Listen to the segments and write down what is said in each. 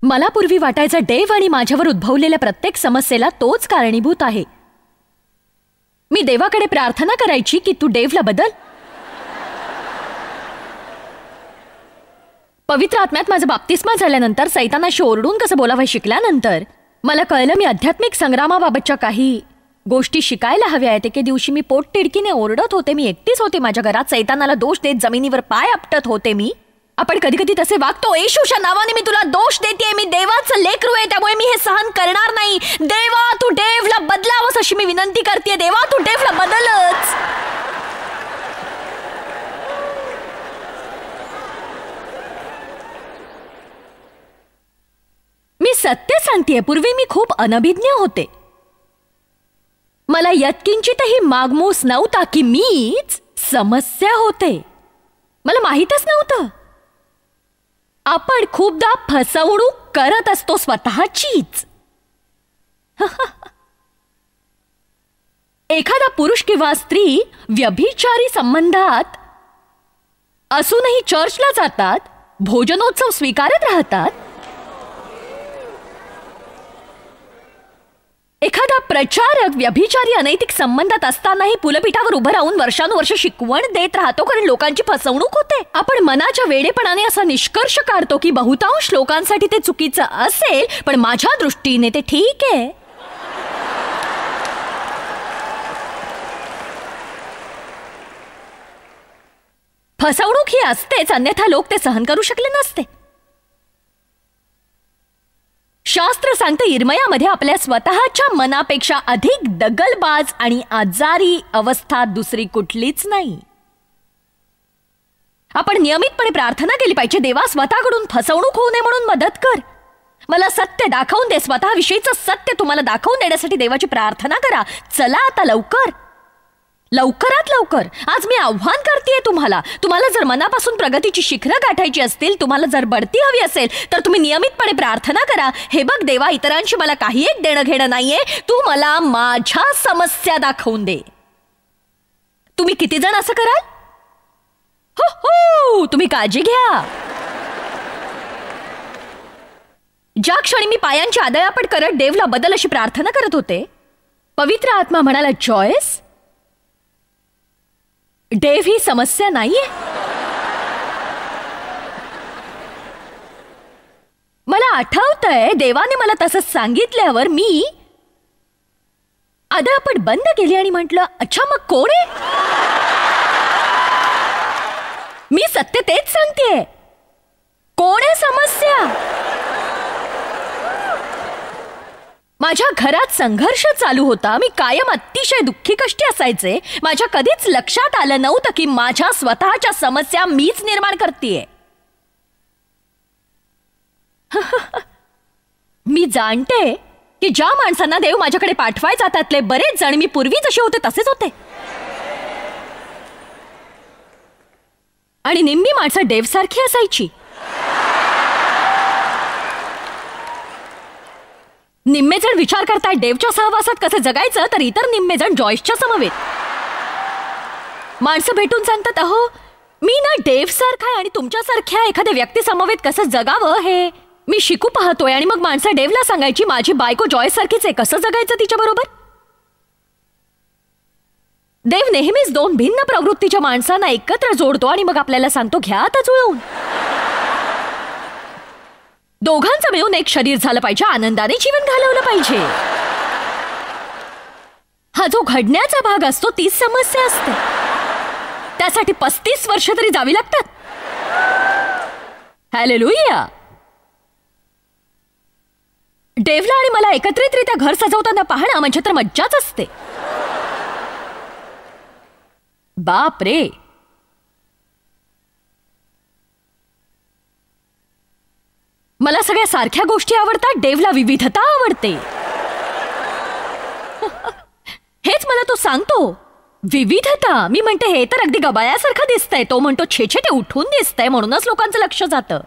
मला पूर्वी वाटायचं देव आणि माझ्यावर उद्भवलेल्या प्रत्येक समस्येला तोच कारणीभूत आहे. मी देवाकडे प्रार्थना करायची की तू देवला बदल. पवित्र आत्म्यात माझा बाप्तिस्मा झाल्यानंतर, सैतानाशी ओरडून कसं बोलावं शिकल्यानंतर मला कळलं मी आध्यात्मिक संग्रामाबाबतच्या काही गोष्टी शिकायला हव्या आहेत. एके दिवशी मी पोटतिडकीने ओरडत होते. मी एकटीच होते माझ्या घरात. सैतानाला दोष देत जमिनीवर पाय आपटत होते मी. आपण कधी कधी तसे वागतो. येशूच्या नावाने मी तुला दोष देते. मी देवाचं लेकरू आहे, त्यामुळे मी हे सहन करणार नाही. देवा तू देवला बदलावस अशी मी विनंती करते. देवा तू देवला बदलच. मी सत्य सांगतेय, पूर्वी मी खूप अनभिज्ञ होते. मला यत्किंचितही मागमूस नव्हता की मीच समस्या होते. मला माहीतच नव्हतं. आपण खूपदा फसवणूक करत असतो स्वतःचीच. एखादा पुरुष किंवा स्त्री व्यभिचारी संबंधात असूनही चर्चला जातात, भोजनोत्सव स्वीकारत राहतात. एखादा प्रचारक व्यभिचारी अनैतिक संबंधात असतानाही पुलपीठावर उभं राहून वर्षानुवर्ष शिकवण देत राहतो, कारण लोकांची फसवणूक होते. आपण मनाच्या वेडेपणाने असा निष्कर्ष काढतो की बहुतांश लोकांसाठी ते चुकीचं असेल, पण माझ्या दृष्टीने ते ठीक आहे. फसवणूक ही असतेच, अन्यथा लोक ते सहन करू शकले नसते. शास्त्र सांगतं इर्मयामध्ये आपल्या स्वतःच्या मनापेक्षा अधिक दगलबाज आणि आजारी अवस्था दुसरी कुठलीच नाही. आपण नियमितपणे प्रार्थना केली पाहिजे. देवा स्वतःकडून फसवणूक होऊ नये म्हणून मदत कर. मला सत्य दाखवून दे. स्वतःविषयीचं सत्य तुम्हाला दाखवून देण्यासाठी देवाची प्रार्थना करा. चला आता लवकर, लवकरात लवकर. आज मी आव्हान करतेय तुम्हाला जर मनापासून प्रगतीची शिखरं गाठायची असतील, तुम्हाला जर बढती हवी असेल, तर तुम्ही नियमितपणे प्रार्थना करा. हे बघ देवा, इतरांशी मला काही एक देणं घेणं नाहीये. तू मला माझ्या समस्या दाखवून दे. तुम्ही किती जण असं कराल? हो हो, तुम्ही काळजी घ्या. ज्या क्षणी मी पायांची आदळापट करत देवला बदल अशी प्रार्थना करत होते, पवित्र आत्मा म्हणाला, जॉयस, देव ही समस्या नाहीये. मला आठवतंय देवाने मला तसं सांगितल्यावर मी आदळापट बंद केली आणि म्हटलं, अच्छा मग कोण आहे? मी सत्य तेच सांगतेय. कोण आहे समस्या? माझ्या घरात संघर्ष चालू होता. मी कायम अतिशय दुःखी कष्टी असायचे. माझ्या कधीच लक्षात आलं नव्हतं की माझ्या स्वतःच्या समस्या मीच निर्माण करतेय. मी जाणते की ज्या माणसांना देव माझ्याकडे पाठवायचा त्यातले बरेच जण मी पूर्वी जसे होते तसेच होते. आणि निम्मी माणसं देवसारखी असायची. निम्मे जण विचार करताय देवच्या सहवासात कसं जगायचं, तर इतर निम्मे जण जॉयसच्या समवेत. माणसं भेटून सांगतात, अहो मी ना देवसारखा आहे आणि तुमच्यासारख्या एखाद्या व्यक्ती समवेत कसं जगावं हे मी शिकू पाहतोय. आणि मग माणसं देवला सांगायची, माझी बायको जॉयस सारखीच आहे, कसं जगायचं तिच्या बरोबर? देव नेहमीच दोन भिन्न प्रवृत्तीच्या माणसांना एकत्र जोडतो आणि मग आपल्याला सांगतो, घ्या आता जुळवून. दोघांचं मिळून एक शरीर झालं पाहिजे, आनंदाने जीवन घालवलं पाहिजे. हा जो घडण्याचा भाग असतो तीच समस्या असते. त्यासाठी 35 वर्ष तरी जावी लागतात. हालेलुया. देवला आणि मला एकत्रितरित्या घर सजवताना पाहणं म्हणजे तर मज्जाच असते. बाप रे. मला सगळ्या सारख्या गोष्टी आवडतात. देवला विविधता आवडते. हेच मला तो सांगतो, विविधता. मी म्हणते हे तर अगदी गबाळ्यासारखं दिसतंय. तो म्हणतो छे छे, ते उठून दिसतंय, म्हणूनच लोकांचं लक्ष जातं.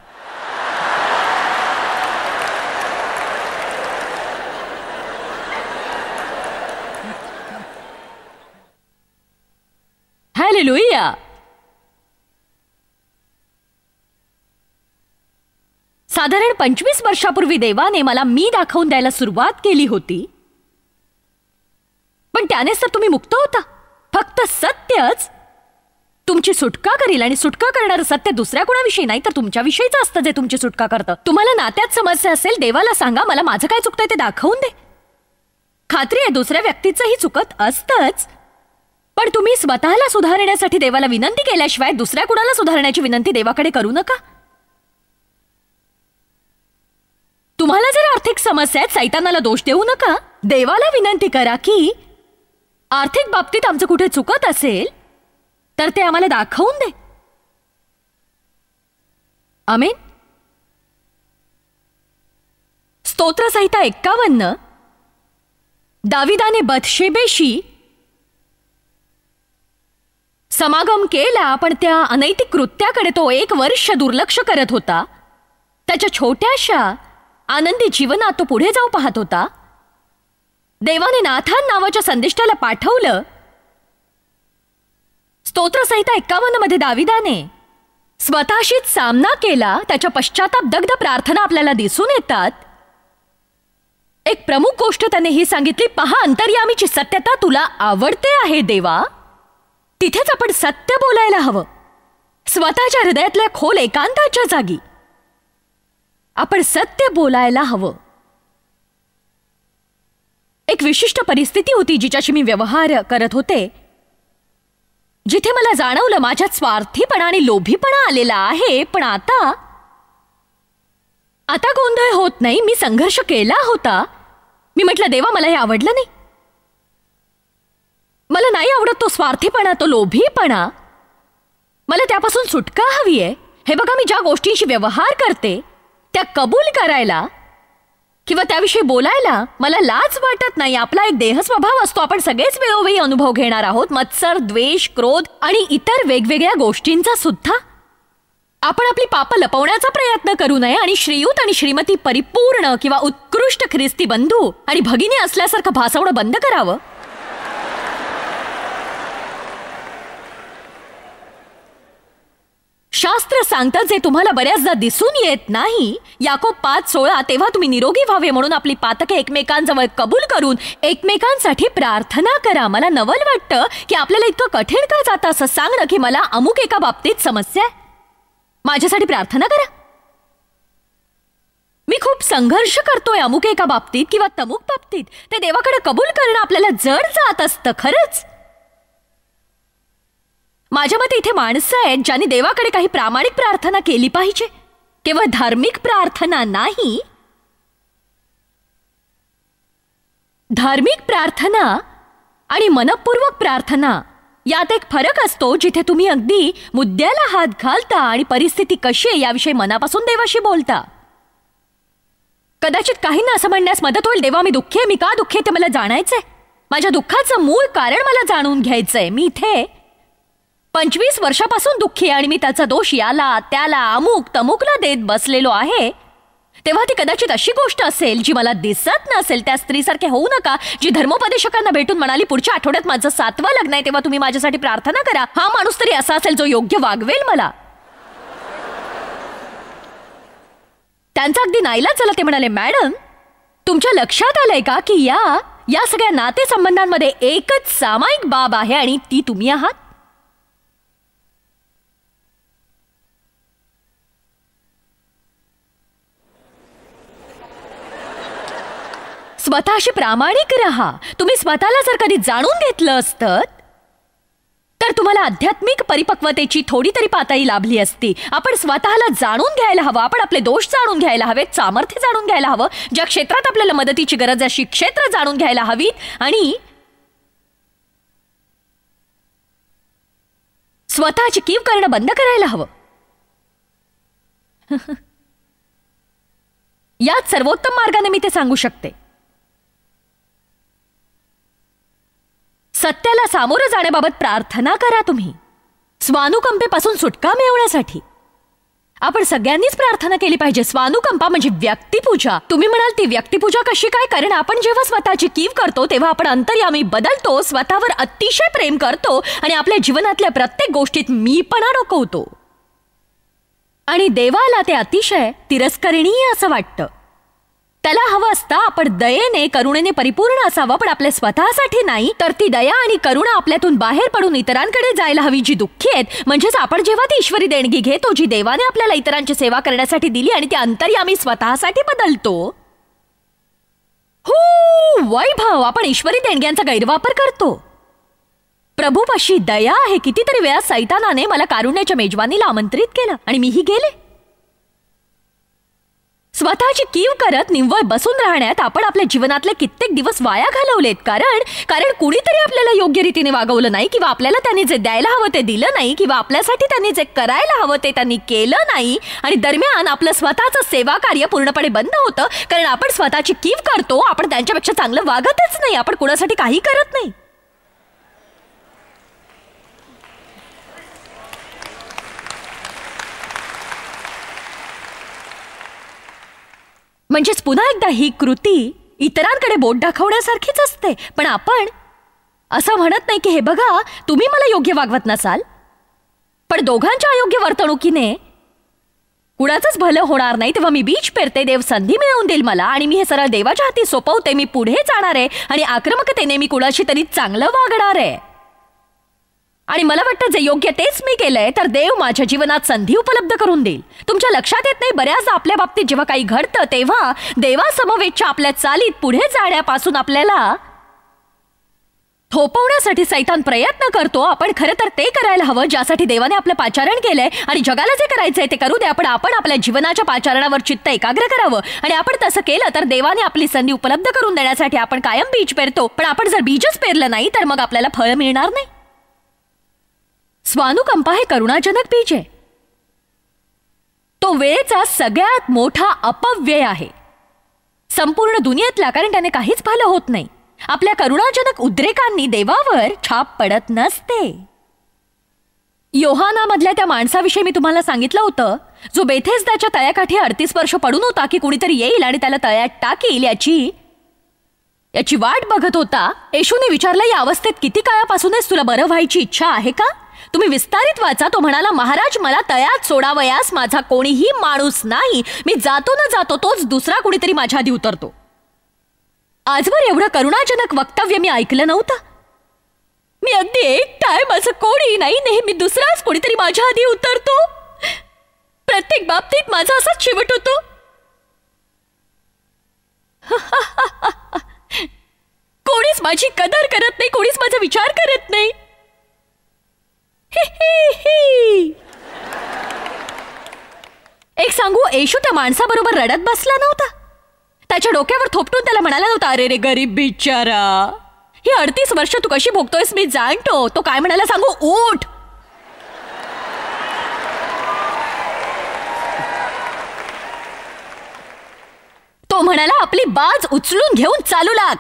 हालेलुया. साधारण 25 वर्षापूर्वी देवाने मला मी दाखवून द्यायला सुरुवात केली होती, पण त्यानेच तर तुम्ही मुक्त होता. फक्त सत्यच तुमची सुटका करील, आणि सुटका करणारं सत्य दुसऱ्या कोणाविषयी नाही तर तुमच्याविषयीच असतं जे तुमची सुटका करतं. तुम्हाला नात्यात समस्या असेल, देवाला सांगा मला माझं काय चुकतंय ते दाखवून दे. खात्री आहे दुसऱ्या व्यक्तीचंही चुकत असतंच, पण तुम्ही स्वतःला सुधारण्यासाठी देवाला विनंती केल्याशिवाय दुसऱ्या कुणाला सुधारण्याची विनंती देवाकडे करू नका. तुम्हाला जर आर्थिक समस्या आहेत, सैतानाला दोष देऊ नका. देवाला विनंती करा की आर्थिक बाबतीत आमचं कुठे चुकत असेल तर ते आम्हाला दाखवून दे. आमेन. स्तोत्रसंहिता 51. दाविदाने बथशेबेशी समागम केला, पण त्या अनैतिक कृत्याकडे तो 1 वर्ष दुर्लक्ष करत होता. त्याच्या छोट्याशा आनंदी जीवनात तो पुढे जाऊ पाहत होता. देवाने नाथान नावाच्या संदेष्टाला पाठवलं. स्तोत्रसंहिता 51 मध्ये दाविदाने स्वतःशीच सामना केला. त्याच्या पश्चाताप दग्ध प्रार्थना आपल्याला दिसून येतात. एक प्रमुख गोष्ट त्याने ही सांगितली, पहा अंतर्यामीची सत्यता तुला आवडते आहे देवा. तिथेच आपण सत्य बोलायला हवं. स्वतःच्या हृदयातल्या खोल एकांताच्या जागी आपण सत्य बोलायला हवं. एक विशिष्ट परिस्थिती होती जिच्याशी मी व्यवहार करत होते, जिथे मला जाणवलं माझ्यात स्वार्थीपणा आणि लोभीपणा आलेला आहे. पण आता गोंधळ होत नाही. मी संघर्ष केला होता. मी म्हटलं देवा मला हे आवडलं नाही. मला नाही आवडत तो स्वार्थीपणा, तो लोभीपणा. मला त्यापासून सुटका हवी आहे. हे बघा, मी ज्या गोष्टींशी व्यवहार करते त्या कबूल करायला किंवा त्याविषयी बोलायला मला लाज वाटत नाही. आपला एक देह स्वभाव असतो. आपण सगळेच वेळोवेळी अनुभव घेणार आहोत. मत्सर, द्वेष, क्रोध आणि इतर वेगवेगळ्या गोष्टींचा सुद्धा. आपण आपली पाप लपवण्याचा प्रयत्न करू नये आणि श्रीयुत आणि श्रीमती परिपूर्ण किंवा उत्कृष्ट ख्रिस्ती बंधू आणि भगिनी असल्यासारखं भासवणं बंद करावं. शास्त्र सांगतं जे तुम्हाला बऱ्याचदा दिसून येत नाही. याकोब 5:16 तेव्हा तुम्ही निरोगी व्हावे म्हणून आपली पातके एकमेकांजवळ कबूल करून एकमेकांसाठी प्रार्थना करा. मला नवल वाटतं की आपल्याला इतकं कठीण का जातं असं सांगणं की मला अमुक एका बाबतीत समस्या आहे, माझ्यासाठी प्रार्थना करा. मी खूप संघर्ष करतोय अमुक एका बाबतीत किंवा तमुक बाबतीत. ते देवाकडे कबूल करणं आपल्याला जड जात असतं खरंच. माझ्या मते इथे माणसं आहेत ज्यांनी देवाकडे काही प्रामाणिक प्रार्थना केली पाहिजे. केवळ धार्मिक प्रार्थना नाही. धार्मिक प्रार्थना आणि मनपूर्वक प्रार्थना यात एक फरक असतो, जिथे तुम्ही अगदी मुद्द्याला हात घालता आणि परिस्थिती कशी आहे याविषयी मनापासून देवाशी बोलता. कदाचित काहींना असं म्हणण्यास मदत होईल, देवा मी दुःखी आहे, मी का दुःखी आहे ते मला जाणायचंय. माझ्या दुःखाचं मूळ कारण मला जाणून घ्यायचंय. मी इथे 25 वर्षापासून दुःखी आहे आणि मी त्याचा दोष याला त्याला अमुक तमुकला देत बसलेलो आहे. तेव्हा ती कदाचित अशी गोष्ट असेल जी मला दिसत नसेल. त्या स्त्रीसारखे होऊ नका जी धर्मोपदेशकांना भेटून म्हणाली पुढच्या आठवड्यात माझं 7वं लग्न आहे, तेव्हा तुम्ही माझ्यासाठी प्रार्थना करा. हा माणूस तरी असा असेल जो योग्य वागवेल मला. त्यांचा अगदी नाईलाज झाला. ते म्हणाले, मॅडम तुमच्या लक्षात आलंय का की या सगळ्या नातेसंबंधांमध्ये एकच सामायिक बाब आहे आणि ती तुम्ही आहात. स्वतःशी प्रामाणिक रहा. तुम्ही स्वतःला जर कधी जाणून घेतलं असतं तर तुम्हाला आध्यात्मिक परिपक्वतेची थोडी तरी पातळी लाभली असती. आपण स्वतःला जाणून घ्यायला हवं. आपण आपले दोष जाणून घ्यायला हवेत, सामर्थ्य जाणून घ्यायला हवं, ज्या क्षेत्रात आपल्याला मदतीची गरज आहे अशी क्षेत्र जाणून घ्यायला हवीत आणि स्वतःची कीव करणं बंद करायला हवं. यात सर्वोत्तम मार्गाने मी ते सांगू शकते. सत्याला सामोरं जाण्याबाबत प्रार्थना करा. तुम्ही स्वानुकंपेपासून सुटका मिळवण्यासाठी आपण सगळ्यांनीच प्रार्थना केली पाहिजे. स्वानुकंपा म्हणजे व्यक्तिपूजा. तुम्ही म्हणाल ती व्यक्तिपूजा कशी काय? कारण आपण जेव्हा स्वतःची कीव करतो तेव्हा आपण अंतर्यामी बदलतो, स्वतःवर अतिशय प्रेम करतो आणि आपल्या जीवनातल्या प्रत्येक गोष्टीत मीपणा डोकवतो. आणि देवाला ते अतिशय तिरस्करणीय असं वाटतं. त्याला हवं असतं आपण दयेने करुणेने परिपूर्ण असावं, पण आपल्या स्वतःसाठी नाही, तर ती दया आणि करुणा आपल्यातून बाहेर पडून इतरांकडे जायला हवी, जी दुःखी आहेत. म्हणजेच आपण जेव्हा ती ईश्वरी देणगी घेतो जी देवाने आपल्याला इतरांची सेवा करण्यासाठी दिली आणि ती अंतर्यामी स्वतःसाठी बदलतो. हो वैभव, आपण ईश्वरी देणग्यांचा गैरवापर करतो. प्रभूपाशी दया आहे. कितीतरी वेळा सैतानाने मला कारुण्याच्या मेजवानीला आमंत्रित केलं आणि मीही गेले. स्वतःची कीव करत निव्वळ बसून राहण्यात आपण आपल्या जीवनातले कित्येक दिवस वाया घालवलेत. कारण कुणीतरी आपल्याला योग्य रीतीने वागवलं नाही, किंवा आपल्याला त्यांनी जे द्यायला हवं ते दिलं नाही, किंवा आपल्यासाठी त्यांनी जे करायला हवं ते त्यांनी केलं नाही. आणि दरम्यान आपलं स्वतःचं सेवा कार्य पूर्णपणे बंद होतं, कारण आपण स्वतःची कीव करतो. आपण त्यांच्यापेक्षा चांगलं वागतच नाही. आपण कुणासाठी काही करत नाही. म्हणजेच पुन्हा एकदा ही कृती इतरांकडे बोट दाखवण्यासारखीच असते. पण आपण असं म्हणत नाही की हे बघा, तुम्ही मला योग्य वागवत नसाल, पण दोघांच्या अयोग्य वर्तणुकीने कुणाचंच भलं होणार नाही. तेव्हा मी बीज पेरते, देव संधी मिळवून देईल मला, आणि मी हे सरळ देवाच्या हाती सोपवते. मी पुढे जाणार आहे आणि आक्रमकतेने मी कुणाशी तरी चांगलं वागणार आहे. आणि मला वाटतं जे योग्य तेच मी केलंय, तर देव माझ्या जीवनात संधी उपलब्ध करून देईल. तुमच्या लक्षात येत नाही, बऱ्याचदा आपल्या बाबतीत जेव्हा काही घडतं तेव्हा देवासमवेतच्या आपल्या चालीत पुढे जाण्यापासून आपल्याला थोपवण्यासाठी सैतान प्रयत्न करतो. आपण खरं तर ते करायला हवं ज्यासाठी देवाने आपलं पाचारण केलंय, आणि जगाला जे करायचंय ते करू द्या. पण आपण आपल्या जीवनाच्या पाचारणावर चित्त एकाग्र करावं. आणि आपण तसं केलं तर देवाने आपली संधी उपलब्ध करून देण्यासाठी आपण कायम बीज पेरतो. पण आपण जर बीजच पेरलं नाही तर मग आपल्याला फळ मिळणार नाही. स्वानुकंपा हे करुणाजनक बीज आहे. तो वेळेचा सगळ्यात मोठा अपव्यय आहे संपूर्ण दुनियेतला, कारण त्याने काहीच भलं होत नाही. आपल्या करुणाजनक उद्रेकांनी देवावर छाप पडत नसते. योहानामधल्या त्या माणसाविषयी मी तुम्हाला सांगितलं होतं, जो बेथेस्दाच्या तळ्याकाठी 38 वर्ष पडून होता की कुणीतरी येईल आणि त्याला तळ्यात टाकील याची वाट बघत होता. येशूने विचारलं, या अवस्थेत किती काळापासूनच तुला बरं व्हायची इच्छा आहे का? तुम्ही विस्तारित वाचा. तो म्हणाला, महाराज, मला तळ्यात सोडावयास माझा कोणीही माणूस नाही. मी जातो न जातो तोच दुसरा कुणीतरी माझ्या आधी उतरतो. आजवर एवढं करुणाजनक वक्तव्य मी ऐकलं नव्हतं. मी अगदी एकटा आहे, माझं कोणी नाही, नेहमी दुसराच कोणीतरी माझ्या आधी उतरतो. प्रत्येक बाबतीत माझा असाच शेवट होतो. कोणीच माझी कदर करत नाही, कोणीच माझा विचार करत नाही. एक सांगू, येशू त्या माणसाबरोबर रडत बसला नव्हता. त्याच्या डोक्यावर थोपटून त्याला म्हणाला नव्हता, अरे रे गरीब बिचारा, ही 38 वर्ष तू कशी भोगतोयस मी जाणतो. तो काय म्हणाला सांगू, उठ. तो म्हणाला, आपली बाज उचलून घेऊन चालू लाग.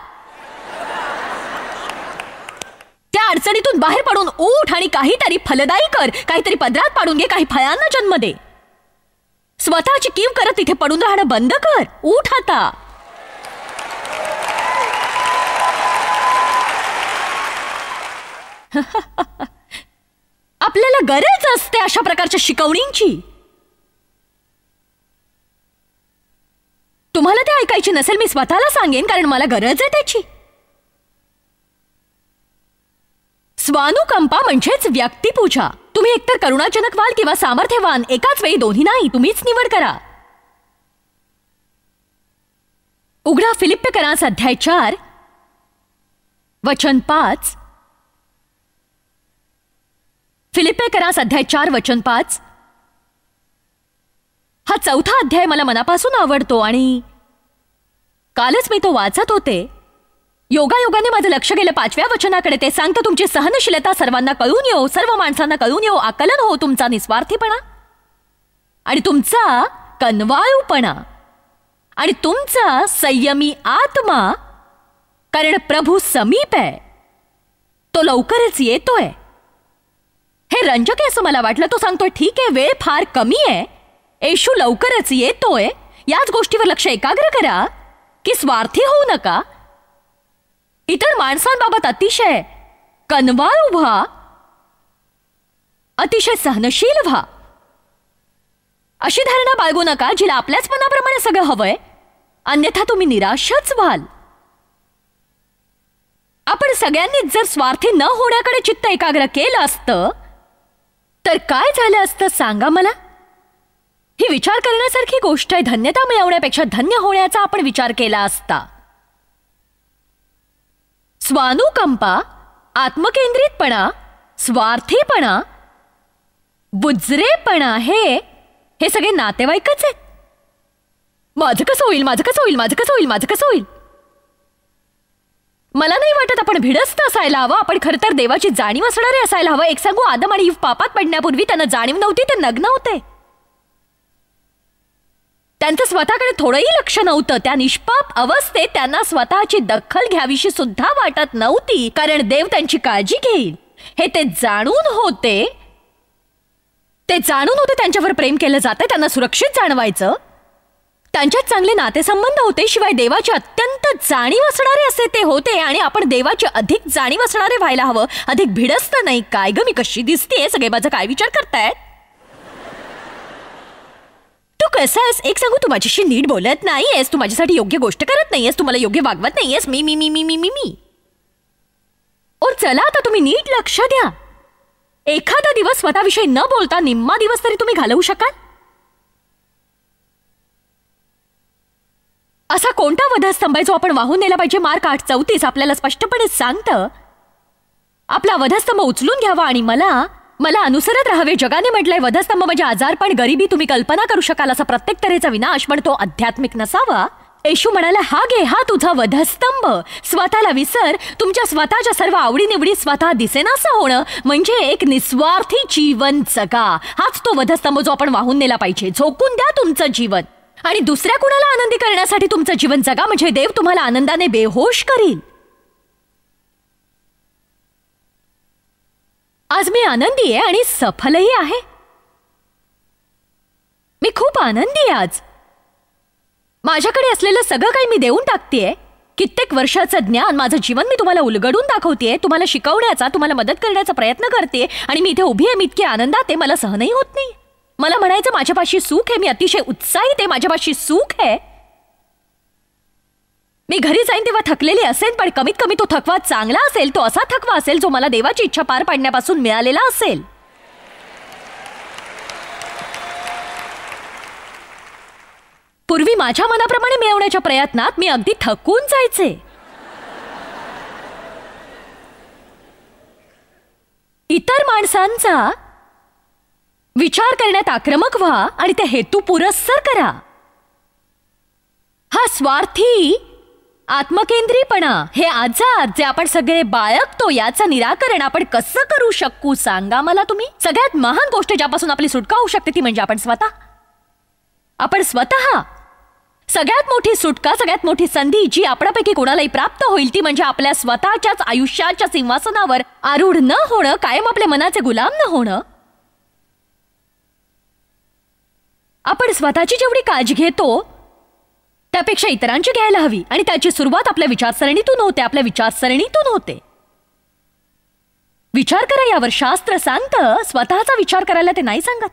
त्या अडचणीतून बाहेर पडून उठ आणि काहीतरी फलदायी कर. काहीतरी पदरात पाडून घे, काही फळांना जन्म दे. स्वतःची कीव करत तिथे पडून राहणं बंद कर. उठ आता. आपल्याला गरज असते अशा प्रकारच्या शिकवणींची. तुम्हाला ते ऐकायची नसेल, मी स्वतःला सांगेन, कारण मला गरज आहे त्याची. स्वानुकंपा म्हणजेच व्यक्तिपूजा. तुम्ही एकतर करुणाजनक व्हाल किंवा सामर्थ्यवान, एकाच वेळी दोन्ही नाही. तुम्हीच निवड करा. उघडा फिलिप्पिकरांस अध्याय 4 वचन 5. फिलिप्पिकरांस अध्याय 4 वचन 5. हा चौथा अध्याय मला मनापासून आवडतो आणि कालच मी तो वाचत होते. योगायोगाने माझं लक्ष गेलं 5व्या वचनाकडे. ते सांगतं, तुमची सहनशीलता सर्वांना कळून येऊ, सर्व माणसांना कळून येऊ, आकलन हो तुमचा निस्वार्थीपणा आणि तुमचा कनवाळूपणा आणि तुमचा संयमी आत्मा, कारण प्रभू समीप आहे, तो लवकरच येतोय. हे रंजक आहे असं मला वाटलं. तो सांगतोय, ठीक आहे, वेळ फार कमी आहे, येशू लवकरच येतोय. याच गोष्टीवर लक्ष एकाग्र करा की स्वार्थी होऊ नका. इतर माणसांबाबत अतिशय कनवाळू व्हा, अतिशय सहनशील व्हा. अशी धारणा बाळगू नका जिला आपल्याच मनाप्रमाणे सगळं हवंय, अन्यथा तुम्ही निराशच व्हाल. आपण सगळ्यांनीच जर स्वार्थी न होण्याकडे चित्त एकाग्र केलं असतं तर काय झालं असतं सांगा मला. ही विचार करण्यासारखी गोष्ट आहे. धन्यता मिळवण्यापेक्षा धन्य होण्याचा आपण विचार केला असता. स्वानुकंपा, आत्मकेंद्रितपणा, स्वार्थीपणा, बुजरेपणा हे सगळे नातेवाईकच आहेत. माझं कसं होईल, माझं कसं होईल, माझं कसं होईल, माझं कसं होईल. मला नाही वाटत आपण भिडस्त असायला हवं. आपण खरं तर देवाची जाणीव असणारे असायला हवं. एक सांगू, आदम आणि ईव पापात पडण्यापूर्वी त्यांना जाणीव नव्हती, ते नग्न होते. त्यांचं स्वतःकडे थोडंही लक्ष नव्हतं. त्या निष्पाप अवस्थेत त्यांना स्वतःची दखल घ्यावीशी सुद्धा वाटत नव्हती, कारण देव त्यांची काळजी घेईल हे ते जाणून होते. त्यांच्यावर प्रेम केलं जातं, त्यांना सुरक्षित जाणवायचं. त्यांच्यात चांगले नातेसंबंध होते. शिवाय देवाची अत्यंत जाणीव असणारे असे ते होते. आणि आपण देवाची अधिक जाणीव असणारे व्हायला हवं, अधिक भिडस्त नाही. काय ग, मी कशी दिसतेय, सगळे माझा काय विचार करतायत. तू कसा आहेस, एक सांगू, तू माझ्याशी नीट बोलत नाहीयेस, तू माझ्यासाठी योग्य गोष्ट करत नाहीयेस, तू मला योग्य वागवत नाहीयेस. मी मी मी मी मी मी मी और चला आता तुम्ही नीट लक्ष द्या. एखादा दिवस स्वतःविषयी न बोलता निम्मा दिवस तरी तुम्ही घालवू शकाल. असा कोणता वधस्तंभ आहे जो आपण वाहून नेला पाहिजे. मार्क 8:34 आपल्याला स्पष्टपणे सांगतं, आपला वधस्तंभ उचलून घ्यावा आणि मला अनुसरत राहावे. जगाने म्हटलंय वधस्तंभ म्हणजे आजारपण, गरिबी. तुम्ही कल्पना करू शकाल असा प्रत्येक तऱ्हेचा विनाश, पण तो आध्यात्मिक नसावा. येशू म्हणाला, हा घे, हा तुझा वधस्तंभ. स्वतःला विसर. तुमच्या स्वतःच्या सर्व आवडीनिवडी स्वतः दिसेनासं होणं म्हणजे एक निस्वार्थी जीवन जगा. हाच तो वधस्तंभ जो आपण वाहून नेला पाहिजे. झोकून द्या तुमचं जीवन आणि दुसऱ्या कुणाला आनंदी करण्यासाठी तुमचं जीवन जगा, म्हणजे देव तुम्हाला आनंदाने बेहोश करील. आज मी आनंदी आहे आणि सफलही आहे. मी खूप आनंदी आहे आज. माझ्याकडे असलेलं सगळं काही मी देऊन टाकतेय. कित्येक वर्षाचं ज्ञान, माझं जीवन मी तुम्हाला उलगडून दाखवतेय, तुम्हाला शिकवण्याचा, तुम्हाला मदत करण्याचा प्रयत्न करते. आणि मी इथे उभी आहे, मी इतके आनंदात आहे, मला सहनही होत नाही. मला म्हणायचं माझ्यापाशी सुख आहे. मी अतिशय उत्साहित आहे, माझ्यापाशी सुख आहे. मी घरी जाईन तेव्हा थकलेली असेल, पण कमीत कमी तो थकवा चांगला असेल. तो असा थकवा असेल जो मला देवाची इच्छा पार पाडण्यापासून मिळालेला असेल. पूर्वी माझ्या मनाप्रमाणे मिळवण्याच्या प्रयत्नात मी अगदी थकून जायचे. इतर माणसांचा विचार करण्यात आक्रमक व्हा आणि ते हेतू पुरस्सर करा. हा स्वार्थी आत्मकेंद्रीपणा, हे आजार जे आपण सगळे बाळगतो, याचं निराकरण आपण कसं करू शकू सांगा मला तुम्ही. सगळ्यात महान गोष्ट ज्यापासून आपली सुटका होऊ शकते ती म्हणजे आपण स्वतः. सगळ्यात मोठी सुटका, सगळ्यात मोठी संधी जी आपल्यापैकी कोणालाही प्राप्त होईल ती म्हणजे आपल्या स्वतःच्याच आयुष्याच्या सिंहासनावर आरूढ न होणं, कायम आपल्या मनाचे गुलाम न होणं. आपण स्वतःची जेवढी काळजी घेतो त्यापेक्षा इतरांची घ्यायला हवी. आणि त्याची सुरुवात आपल्या विचारसरणीतून होते. विचार करा, यावर शास्त्र सांगतं. स्वतःचा विचार करायला ते नाही सांगत.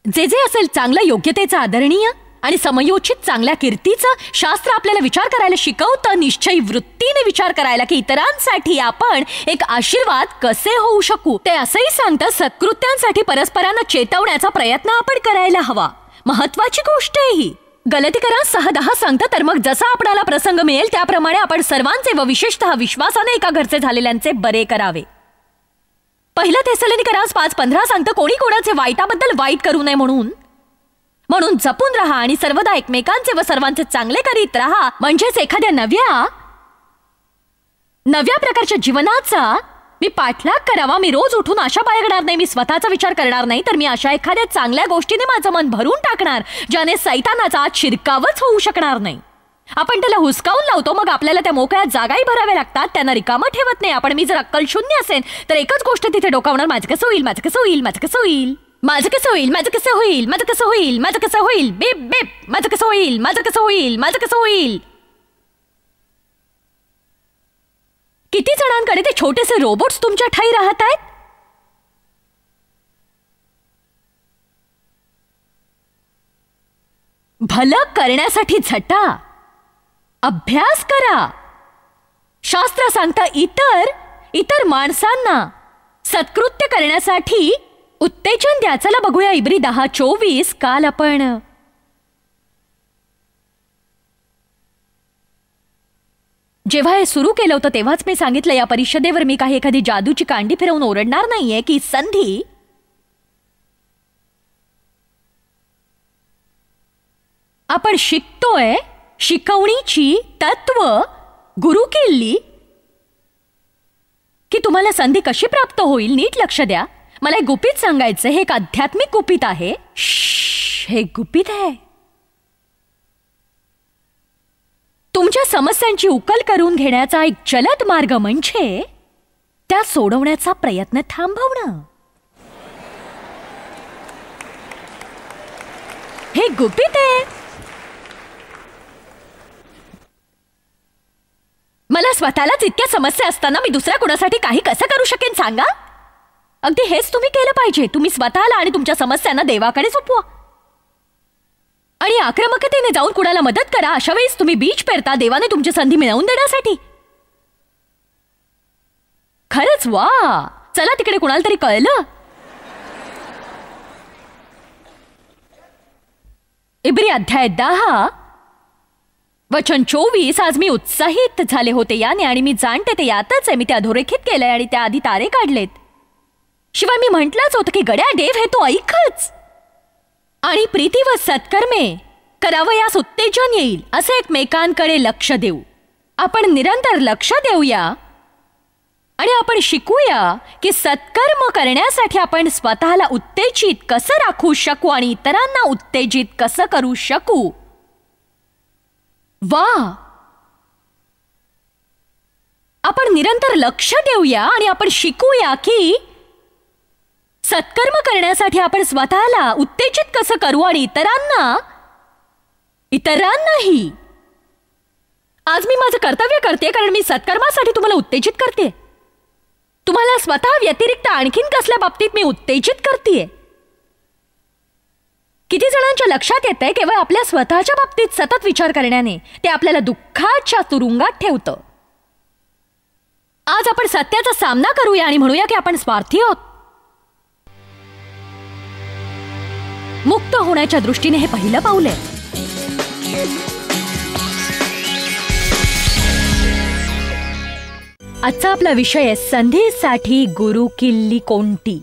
जे जे असेल चांगलं, योग्यतेचं, आदरणीय आणि समयोचित चांगल्या कीर्तीचं, शास्त्र आपल्याला विचार करायला शिकवतं. निश्चयी वृत्तीने विचार करायला की इतरांसाठी आपण एक आशीर्वाद कसे होऊ शकू. ते असंही सांगतं, सत्कृत्यांसाठी परस्परांना चेतवण्याचा प्रयत्न आपण करायला हवा. महत्वाची गोष्ट आहे ही. गलतीकरा 6:10 सांगतं, तर मग जसा आपणाला प्रसंग मिळेल त्याप्रमाणे आपण सर्वांचे व विशेषतः विश्वासाने एका घरचे झालेल्यांचे बरे करावे. पहिलं थेसलोनिकरास 5:15 सांगतं, कोणी कोणाचे वाईटाबद्दल वाईट करू नये म्हणून जपून राहा आणि सर्वदा एकमेकांचे व सर्वांचे चांगले करीत राहा. म्हणजेच एखाद्या नव्या प्रकारच्या जीवनाचा मी पाठलाग करावा. मी रोज उठून आशा बाळगणार नाही, मी स्वतःचा विचार करणार नाही, तर मी अशा एखाद्या चांगल्या गोष्टीने माझं मन भरून टाकणार ज्याने सैतानाचा शिरकावच होऊ शकणार नाही. आपण त्याला हुसकावून लावतो, मग आपल्याला त्या मोकळ्या जागाही भराव्या लागतात, त्यांना रिकामं ठेवत नाही आपण. मी जर अक्कल शून्य असेल तर एकच गोष्ट तिथे डोकावणार, माझं कसं होईल, माझं कसं होईल, माझं कसं होईल, माझं कसं होईल, माझं कसं होईल, माझं कसं होईल, माझं कसं होईल, बेप बेप, माझं कसं होईल, माझं कसं होईल, माझं कसं होईल. किती जणांकडे ते छोटेसे रोबोट्स तुमच्या ठाई राहत आहेत. भलं करण्यासाठी झटा, अभ्यास करा. शास्त्र सांगता इतर माणसांना सत्कृत्य करण्यासाठी उत्तेजन द्या. चला बघूया इब्री 10:24. काल आपण जेव्हा हे सुरू केलं होतं तेव्हाच मी सांगितलं या परिषदेवर मी काही एखादी जादूची कांडी फिरवून ओरडणार नाहीये की संधी आपण शिकतोय, शिकवणीची तत्व गुरु केली की तुम्हाला संधी कशी प्राप्त होईल. नीट लक्ष द्या. मला एक गुपित सांगायचं. हे एक आध्यात्मिक गुपित आहे. हे गुपित आहे. तुमच्या समस्यांची उकल करून घेण्याचा एक जलद मार्ग म्हणजे त्या सोडवण्याचा प्रयत्न थांबवणं. हे गुपित आहे. मला स्वतःलाच इतक्या समस्या असताना मी दुसऱ्या कोणासाठी काही कसं करू शकेन सांगा. अगदी हेच तुम्ही केलं पाहिजे. तुम्ही स्वतःला आणि तुमच्या समस्यांना देवाकडे सोपवा आणि आक्रमकतेने जाऊन कुणाला मदत करा. अशा वेळेस तुम्ही बीज पेरता देवाने तुमची संधी मिळवून देण्यासाठी. खरंच वा. चला तिकडे कुणाला तरी कळलं. इब्री अध्याय 10 वचन 24. आज मी उत्साहित झाले होते याने आणि मी जाणते ते यातच आहे. मी ते अधोरेखित केलंय आणि त्याआधी तारे काढलेत. शिवाय मी म्हटलंच होतं की गड्या देव हे तो ऐकच आणि प्रीती व सत्कर्मे करावयास उत्तेजन येईल. असे एकमेकांकडे लक्ष देऊ. आपण निरंतर लक्ष देऊया आणि आपण शिकूया की सत्कर्म करण्यासाठी आपण स्वतःला उत्तेजित कसं राखू शकू आणि इतरांना उत्तेजित कसं करू शकू. वा. आपण निरंतर लक्ष देऊया आणि आपण शिकूया की सत्कर्म करण्यासाठी आपण स्वतःला उत्तेजित कसं करू आणि इतरांनाही. आज मी माझं कर्तव्य करते कारण मी सत्कर्मासाठी तुम्हाला उत्तेजित करते. तुम्हाला स्वतः व्यतिरिक्त आणखीन कसल्या बाबतीत मी उत्तेजित करते. किती जणांच्या लक्षात येतंय केवळ आपल्या स्वतःच्या बाबतीत सतत विचार करण्याने ते आपल्याला दुःखाच्या तुरुंगात ठेवतं. आज आपण सत्याचा सामना करूया आणि म्हणूया की आपण स्वार्थी आहोत. मुक्त होण्याच्या दृष्टीने हे पहिलं पाऊल आहे. आजचा आपला विषय आहे संधीसाठी गुरु किल्ली कोणती.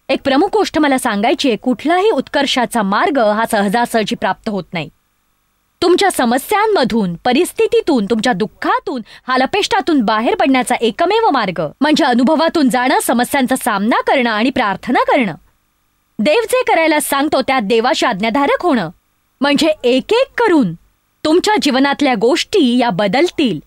एक प्रमुख गोष्ट मला सांगायची आहे. कुठलाही उत्कर्षाचा मार्ग हा सहजासहजी प्राप्त होत नाही. तुमच्या समस्यांमधून, परिस्थितीतून, तुमच्या दुःखातून, हालअपेष्टातून बाहेर पडण्याचा एकमेव मार्ग म्हणजे अनुभवातून जाणं, समस्यांचा सामना करणं आणि प्रार्थना करणं. देव जे करायला सांगतो त्यात देवाशी आज्ञाधारक होणं म्हणजे एक एक करून तुमच्या जीवनातल्या गोष्टी या बदलतील.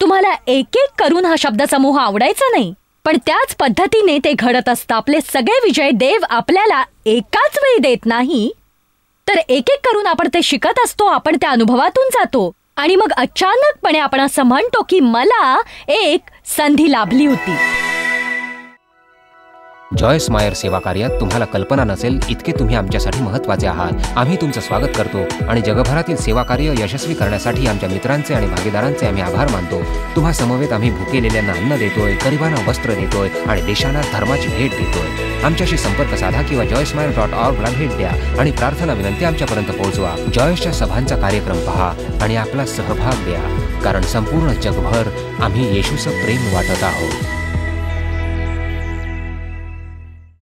तुम्हाला एक एक करून हा शब्दसमूह आवडायचा नाही पण त्याच पद्धतीने ते घडत असतं. आपले सगळे विजय देव आपल्याला एकाच वेळी देत नाही तर एक एक करून आपण ते शिकत असतो. आपण त्या अनुभवातून जातो आणि मग अचानकपणे आपण असं म्हणतो की मला एक संधी लाभली होती. जॉयस मायर सेवा कार्यात तुम्हाला कल्पना नसेल इतके तुम्ही आमच्यासाठी महत्त्वाचे आहात. आम्ही तुमचं स्वागत करतो आणि जगभरातील सेवा कार्य यशस्वी करण्यासाठी आमच्या मित्रांचे आणि भागीदारांचे आम्ही आभार मानतो. तुम्हा समवेत आम्ही भुकेलेल्यांना अन्न देतोय, गरिबांना वस्त्र देतोय आणि देशांना धर्माची भेट देतोय. आमच्याशी संपर्क साधा किंवा joycemeyer.org ला भेट द्या आणि प्रार्थना विनंती आमच्यापर्यंत पोहोचवा. जॉयसच्या सभांचा कार्यक्रम पहा आणि आपला सहभाग द्या कारण संपूर्ण जगभर आम्ही येशूचं प्रेम वाटत आहोत.